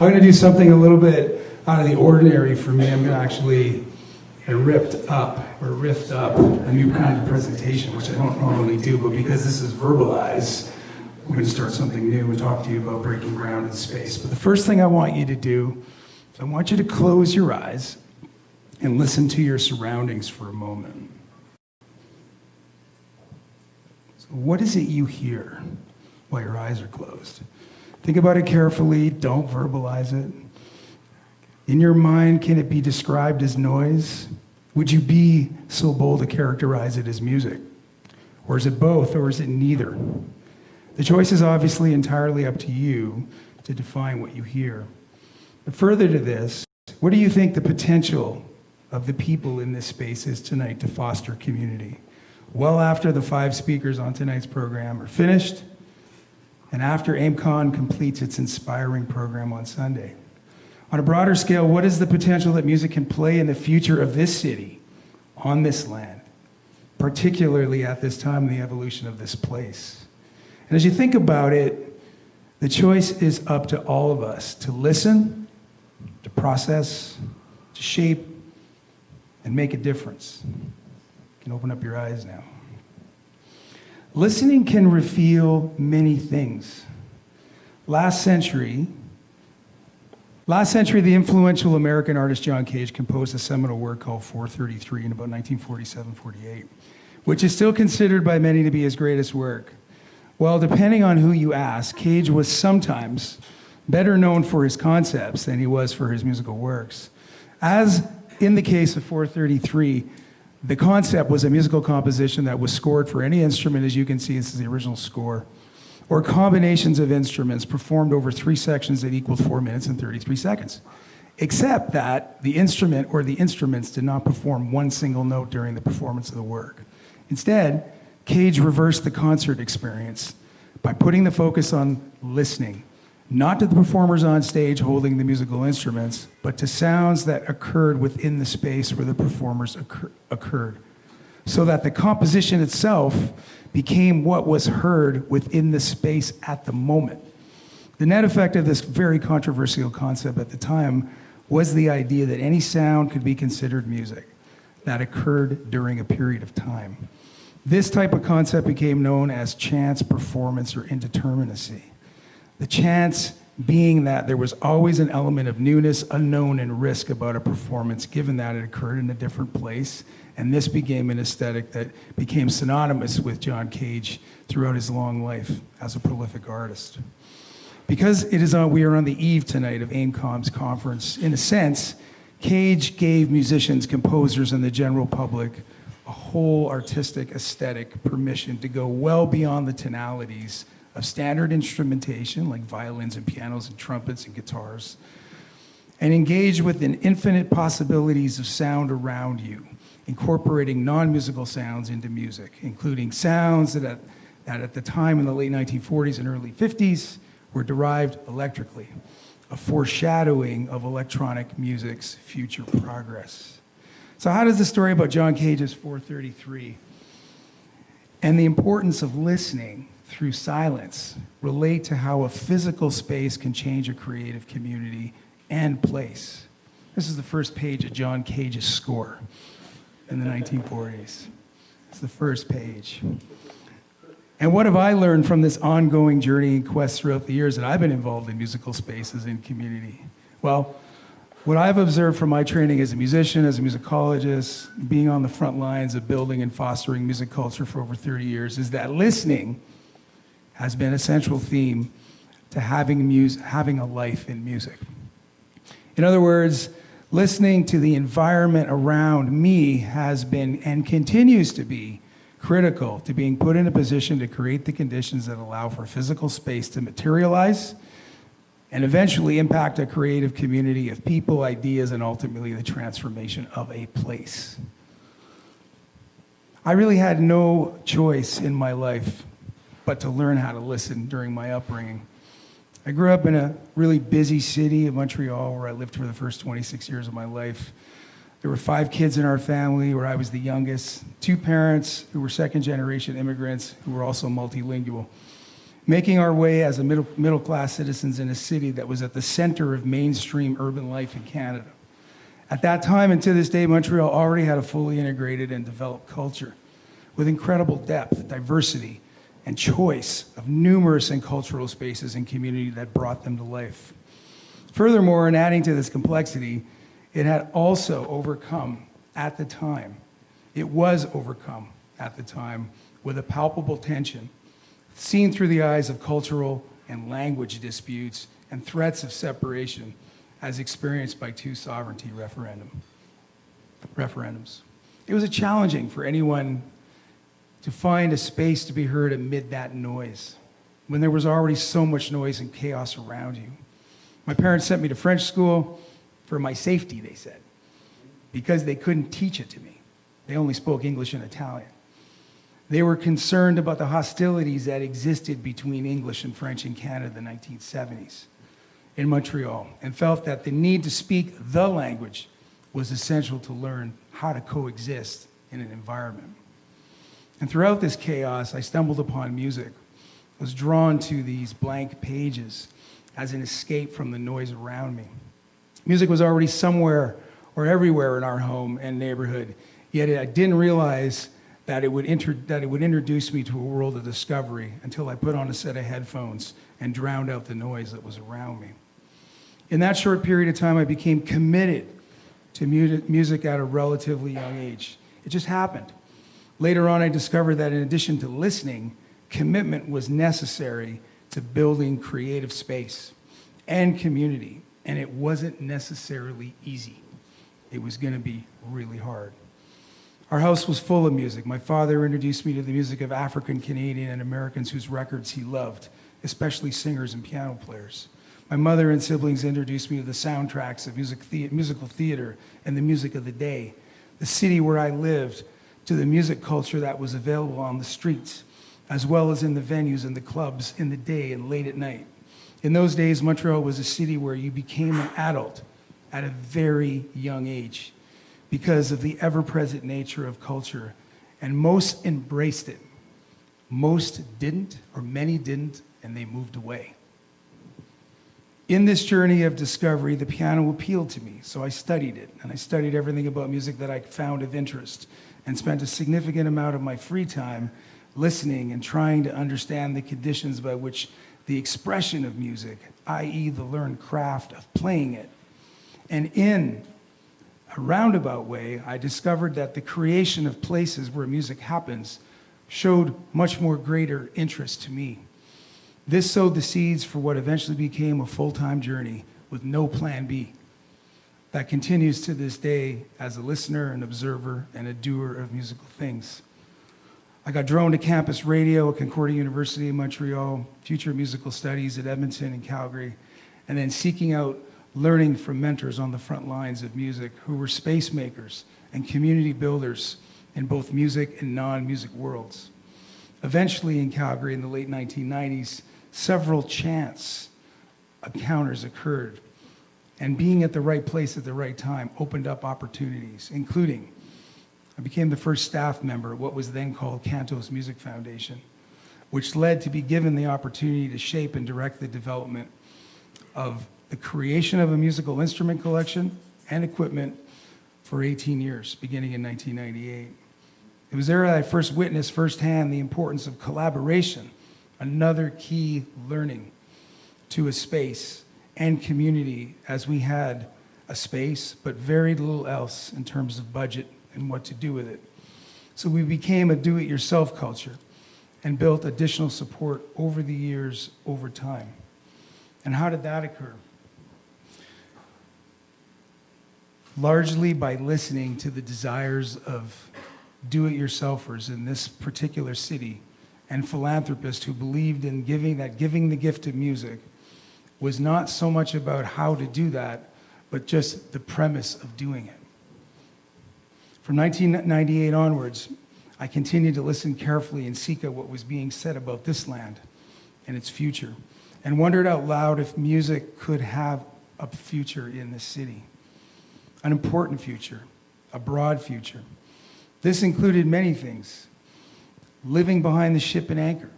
I'm going to do something a little bit out of the ordinary for me. I'm going to actually riff up a new kind of presentation, which I don't normally do, but because this is Verbalize, I'm going to start something new and talk to you about breaking ground in space. But the first thing I want you to do is I want you to close your eyes and listen to your surroundings for a moment. So what is it you hear while your eyes are closed? Think about it carefully. Don't verbalize it. In your mind, can it be described as noise? Would you be so bold to characterize it as music? Or is it both, or is it neither? The choice is obviously entirely up to you to define what you hear. But further to this, what do you think the potential of the people in this space is tonight to foster community? Well after the 5 speakers on tonight's program are finished, and after AEMCON completes its inspiring program on Sunday. On a broader scale, what is the potential that music can play in the future of this city, on this land, particularly at this time in the evolution of this place? And as you think about it, the choice is up to all of us to listen, to process, to shape, and make a difference. You can open up your eyes now. Listening can reveal many things. Last century, the influential American artist John Cage composed a seminal work called 433 in about 1947-48, which is still considered by many to be his greatest work. Well, depending on who you ask, Cage was sometimes better known for his concepts than he was for his musical works. As in the case of 433, the concept was a musical composition that was scored for any instrument. As you can see, this is the original score, or combinations of instruments performed over 3 sections that equaled 4 minutes and 33 seconds. Except that the instrument or the instruments did not perform one single note during the performance of the work. Instead, Cage reversed the concert experience by putting the focus on listening, not to the performers on stage holding the musical instruments, but to sounds that occurred within the space where the performers occurred, so that the composition itself became what was heard within the space at the moment. The net effect of this very controversial concept at the time was the idea that any sound could be considered music that occurred during a period of time. This type of concept became known as chance performance or indeterminacy. The chance being that there was always an element of newness, unknown, and risk about a performance, given that it occurred in a different place. And this became an aesthetic that became synonymous with John Cage throughout his long life as a prolific artist. Because we are on the eve tonight of AEMCON's conference, in a sense, Cage gave musicians, composers, and the general public a whole artistic aesthetic permission to go well beyond the tonalities of standard instrumentation like violins and pianos and trumpets and guitars, and engage with an infinite possibilities of sound around you, incorporating non-musical sounds into music, including sounds that at the time in the late 1940s and early 50s were derived electrically, a foreshadowing of electronic music's future progress. So how does the story about John Cage's 433 and the importance of listening through silence relate to how a physical space can change a creative community and place? This is the first page of John Cage's score in the 1940s. It's the first page. And what have I learned from this ongoing journey and quest throughout the years that I've been involved in musical spaces and community? Well, what I've observed from my training as a musician, as a musicologist, being on the front lines of building and fostering music culture for over 30 years, is that listening has been a central theme to having a life in music. In other words, listening to the environment around me has been and continues to be critical to being put in a position to create the conditions that allow for physical space to materialize and eventually impact a creative community of people, ideas, and ultimately the transformation of a place. I really had no choice in my life but to learn how to listen during my upbringing. I grew up in a really busy city of Montreal where I lived for the first 26 years of my life. There were 5 kids in our family where I was the youngest, 2 parents who were second-generation immigrants who were also multilingual. making our way as a middle-class citizens in a city that was at the center of mainstream urban life in Canada. At that time and to this day, Montreal already had a fully integrated and developed culture with incredible depth, diversity, and choice of numerous and cultural spaces and community that brought them to life. Furthermore, in adding to this complexity, it had also overcome at the time, it was overcome at the time with a palpable tension seen through the eyes of cultural and language disputes and threats of separation as experienced by two sovereignty referendums. It was challenging for anyone to find a space to be heard amid that noise when there was already so much noise and chaos around you. My parents sent me to French school for my safety, they said, because they couldn't teach it to me. They only spoke English and Italian. They were concerned about the hostilities that existed between English and French in Canada in the 1970s in Montreal, and felt that the need to speak the language was essential to learn how to coexist in an environment. And throughout this chaos, I stumbled upon music. I was drawn to these blank pages as an escape from the noise around me. Music was already somewhere or everywhere in our home and neighborhood, yet I didn't realize that it would introduce me to a world of discovery until I put on a set of headphones and drowned out the noise that was around me. In that short period of time, I became committed to music at a relatively young age. It just happened. Later on, I discovered that in addition to listening, commitment was necessary to building creative space and community, and it wasn't necessarily easy. It was going to be really hard. Our house was full of music. My father introduced me to the music of African, Canadian, and Americans whose records he loved, especially singers and piano players. My mother and siblings introduced me to the soundtracks of musical theater and the music of the day, the city where I lived, to the music culture that was available on the streets, as well as in the venues and the clubs in the day and late at night. In those days, Montreal was a city where you became an adult at a very young age because of the ever-present nature of culture, and most embraced it. Most didn't, or many didn't, and they moved away. In this journey of discovery, the piano appealed to me, so I studied it, and I studied everything about music that I found of interest, and spent a significant amount of my free time listening and trying to understand the conditions by which the expression of music, i.e. the learned craft of playing it. And in a roundabout way, I discovered that the creation of places where music happens showed much more greater interest to me. This sowed the seeds for what eventually became a full-time journey with no plan B that continues to this day as a listener, an observer, and a doer of musical things. I got drawn to campus radio at Concordia University in Montreal, future musical studies at Edmonton and Calgary, and then seeking out learning from mentors on the front lines of music who were space makers and community builders in both music and non-music worlds. Eventually in Calgary in the late 1990s, several chance encounters occurred, and being at the right place at the right time opened up opportunities, including I became the first staff member of what was then called Cantos Music Foundation, which led to be given the opportunity to shape and direct the development of the creation of a musical instrument collection and equipment for 18 years, beginning in 1998. It was there that I first witnessed firsthand the importance of collaboration, another key learning to a space and community, as we had a space, but very little else in terms of budget and what to do with it. So we became a do-it-yourself culture and built additional support over the years, over time. And how did that occur? Largely by listening to the desires of do-it-yourselfers in this particular city and philanthropists who believed in giving the gift of music was not so much about how to do that, but just the premise of doing it. From 1998 onwards, I continued to listen carefully and seek out what was being said about this land and its future, and wondered out loud if music could have a future in this city. An important future, a broad future. This included many things. Living behind the ship and anchor.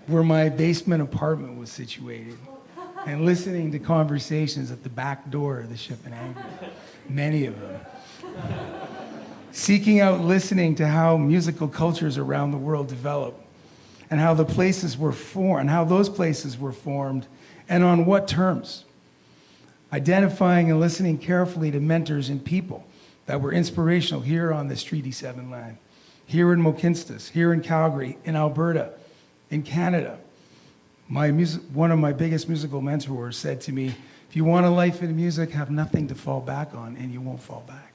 where my basement apartment was situated, and listening to conversations at the back door of the Ship and Anchor, many of them. Seeking out listening to how musical cultures around the world develop, and how the places were formed, and how those places were formed, and on what terms. Identifying and listening carefully to mentors and people that were inspirational here on this Treaty 7 land, here in Mohkinstsis, here in Calgary, in Alberta, in Canada. One of my biggest musical mentors said to me, if you want a life in music, have nothing to fall back on, and you won't fall back.